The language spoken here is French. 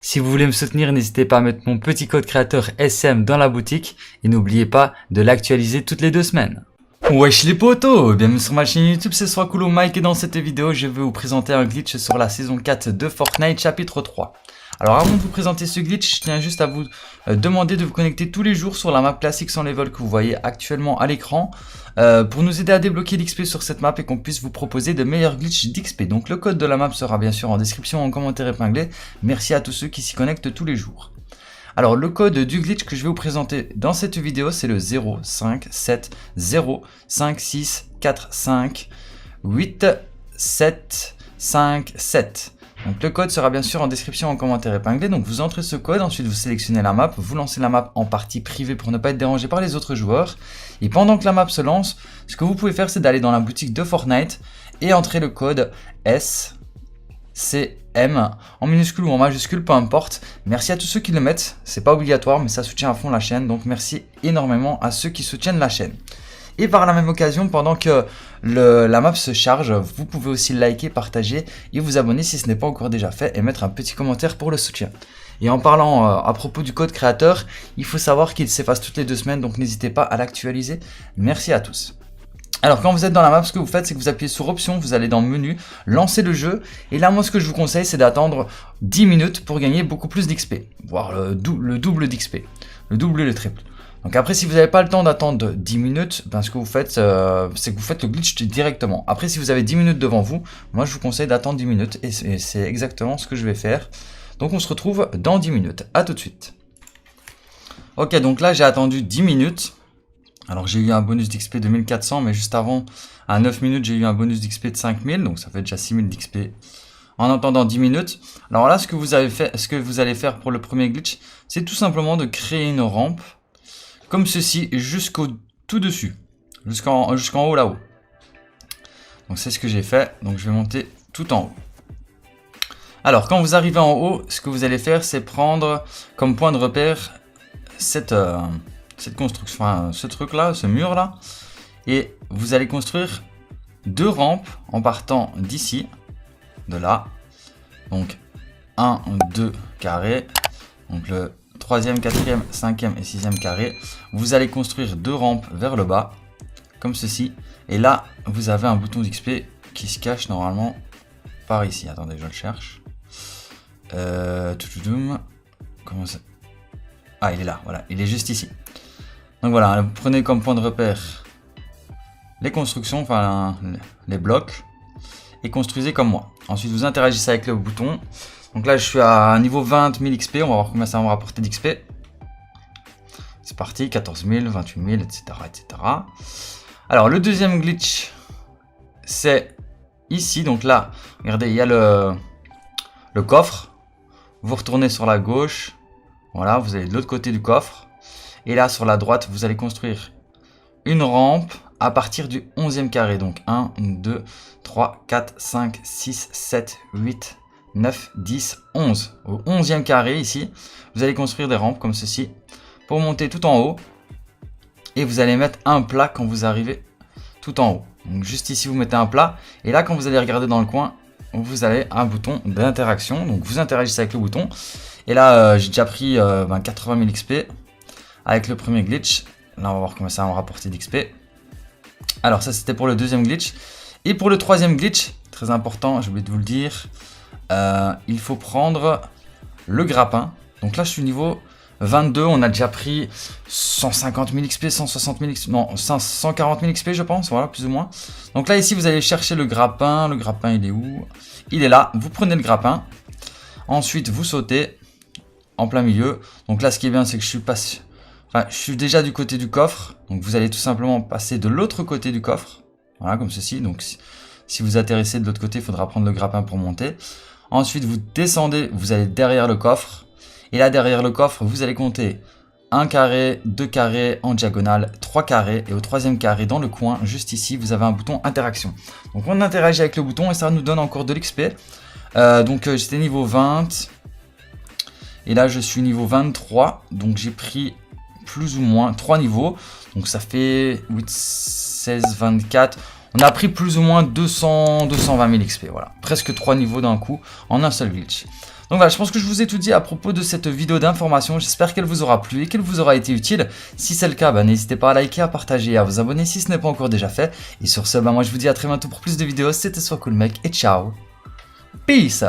Si vous voulez me soutenir, n'hésitez pas à mettre mon petit code créateur SM dans la boutique et n'oubliez pas de l'actualiser toutes les 2 semaines. Wesh les potos, bienvenue sur ma chaîne YouTube, c'est Swakulo Mike et dans cette vidéo je vais vous présenter un glitch sur la saison 4 de Fortnite chapitre 3. Alors avant de vous présenter ce glitch, je tiens juste à vous demander de vous connecter tous les jours sur la map classique sans level que vous voyez actuellement à l'écran pour nous aider à débloquer l'XP sur cette map et qu'on puisse vous proposer de meilleurs glitches d'XP. Donc le code de la map sera bien sûr en description en commentaire épinglé. Merci à tous ceux qui s'y connectent tous les jours. Alors le code du glitch que je vais vous présenter dans cette vidéo c'est le 05705658757. Donc le code sera bien sûr en description en commentaire épinglé. Donc vous entrez ce code, ensuite vous sélectionnez la map, vous lancez la map en partie privée pour ne pas être dérangé par les autres joueurs. Et pendant que la map se lance, ce que vous pouvez faire c'est d'aller dans la boutique de Fortnite et entrer le code SCM en minuscule ou en majuscule, peu importe. Merci à tous ceux qui le mettent, c'est pas obligatoire mais ça soutient à fond la chaîne. Donc merci énormément à ceux qui soutiennent la chaîne. Et par la même occasion, pendant que la map se charge, vous pouvez aussi liker, partager et vous abonner si ce n'est pas encore déjà fait et mettre un petit commentaire pour le soutien. Et en parlant à propos du code créateur, il faut savoir qu'il s'efface toutes les 2 semaines, donc n'hésitez pas à l'actualiser. Merci à tous. Alors quand vous êtes dans la map, ce que vous faites c'est que vous appuyez sur option, vous allez dans menu, lancer le jeu. Et là moi ce que je vous conseille c'est d'attendre 10 minutes pour gagner beaucoup plus d'XP, voire le double d'XP, le double et le triple. Donc après si vous n'avez pas le temps d'attendre 10 minutes, ben, ce que vous faites c'est que vous faites le glitch directement. Après si vous avez 10 minutes devant vous, moi je vous conseille d'attendre 10 minutes et c'est exactement ce que je vais faire. Donc on se retrouve dans 10 minutes, à tout de suite. Ok, donc là j'ai attendu 10 minutes. Alors j'ai eu un bonus d'XP de 1400, mais juste avant, à 9 minutes, j'ai eu un bonus d'XP de 5000, donc ça fait déjà 6000 d'XP en attendant 10 minutes. Alors là, ce que vous allez faire pour le premier glitch, c'est tout simplement de créer une rampe, comme ceci, jusqu'au tout dessus, jusqu'en haut là-haut. Donc c'est ce que j'ai fait, donc je vais monter tout en haut. Alors quand vous arrivez en haut, ce que vous allez faire, c'est prendre comme point de repère cette construction, enfin ce truc là, ce mur là, et vous allez construire 2 rampes en partant d'ici, de là, donc 1, 2 carrés, donc le 3e, 4e, 5e et 6e carré, vous allez construire 2 rampes vers le bas, comme ceci, et là vous avez un bouton d'XP qui se cache normalement par ici, attendez je le cherche, comment ça, ah il est là, voilà, il est juste ici. Donc voilà, vous prenez comme point de repère les constructions, enfin les blocs, et construisez comme moi. Ensuite, vous interagissez avec le bouton. Donc là, je suis à un niveau 20 000 XP, on va voir combien ça va me rapporter d'XP. C'est parti, 14 000, 28 000, etc., etc. Alors, le deuxième glitch, c'est ici. Donc là, regardez, il y a le coffre. Vous retournez sur la gauche. Voilà, vous allez de l'autre côté du coffre. Et là, sur la droite, vous allez construire une rampe à partir du 11e carré. Donc 1, 2, 3, 4, 5, 6, 7, 8, 9, 10, 11. Au 11e carré ici, vous allez construire des rampes comme ceci pour monter tout en haut. Et vous allez mettre un plat quand vous arrivez tout en haut. Donc juste ici, vous mettez un plat. Et là, quand vous allez regarder dans le coin, vous avez un bouton d'interaction. Donc vous interagissez avec le bouton. Et là, j'ai déjà pris 80 000 XP. Avec le premier glitch, là on va voir comment ça va me rapporter d'XP. Alors ça c'était pour le deuxième glitch. Et pour le troisième glitch, très important, j'ai oublié de vous le dire, il faut prendre le grappin. Donc là je suis niveau 22, on a déjà pris 150 000 XP, 160 000 XP, non 140 000 XP je pense, voilà plus ou moins. Donc là ici vous allez chercher le grappin il est où? Il est là, vous prenez le grappin, ensuite vous sautez en plein milieu. Donc là ce qui est bien c'est que je suis déjà du côté du coffre, donc vous allez tout simplement passer de l'autre côté du coffre, voilà comme ceci. Donc si vous atterrissez de l'autre côté, il faudra prendre le grappin pour monter. Ensuite vous descendez, vous allez derrière le coffre, et là derrière le coffre vous allez compter 1 carré, 2 carrés en diagonale, 3 carrés, et au 3e carré dans le coin, juste ici, vous avez un bouton interaction. Donc on interagit avec le bouton et ça nous donne encore de l'XP. Donc j'étais niveau 20, et là je suis niveau 23, donc j'ai pris plus ou moins 3 niveaux, donc ça fait 8, 16, 24, on a pris plus ou moins 220 000 XP, voilà, presque 3 niveaux d'un coup en un seul glitch. Donc voilà, je pense que je vous ai tout dit à propos de cette vidéo d'information. J'espère qu'elle vous aura plu et qu'elle vous aura été utile. Si c'est le cas, n'hésitez pas à liker, à partager et à vous abonner si ce n'est pas encore déjà fait. Et sur ce, moi je vous dis à très bientôt pour plus de vidéos. C'était SoisCoolMec et ciao. Peace.